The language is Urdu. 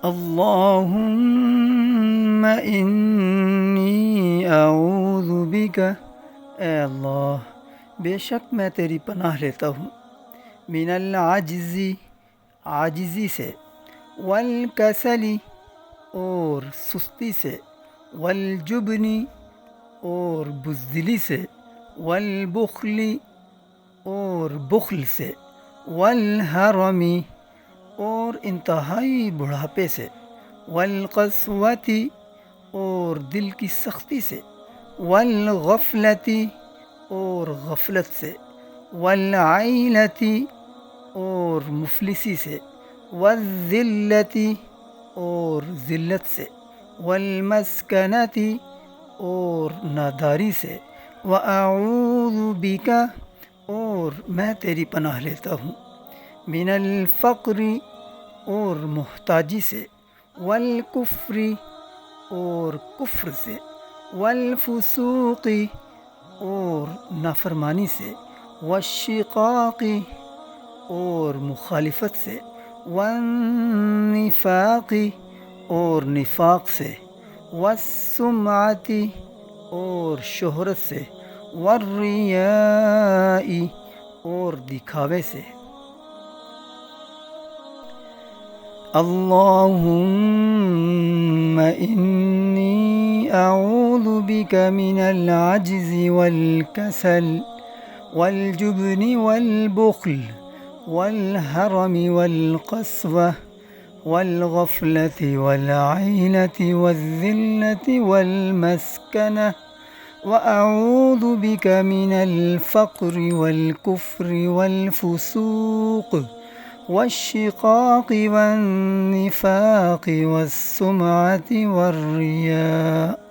اللہم انی اعوذ بک، اے اللہ بے شک میں تیری پناہ لیتا ہوں، من العجزی عاجزی سے، والکسلی اور سستی سے، والجبنی اور بزدلی سے، والبخلی اور بخل سے، والحرمی اور انتہائی بڑھاپے سے، والقسوتی اور دل کی سختی سے، والغفلتی اور غفلت سے، والعیلتی اور مفلسی سے، والذلتی اور ذلت سے، والمسکنتی اور ناداری سے، وَأَعُوذُ بِكَ اور میں تیری پناہ لیتا ہوں، من الفقر اور محتاجی سے، والکفر اور کفر سے، والفسوق اور نافرمانی سے، والشقاق اور مخالفت سے، والنفاق اور نفاق سے، والسمعت اور شہرت سے، والریاء اور دکھاوے سے۔ اللہم انی اعوذ بک من العجز والکسل والجبن والبخل والحرم والقسوة والغفلة والعيلة والذلة والمسكنة، وأعوذ بك من الفقر والكفر والفسوق والشقاق والنفاق والسمعة والرياء۔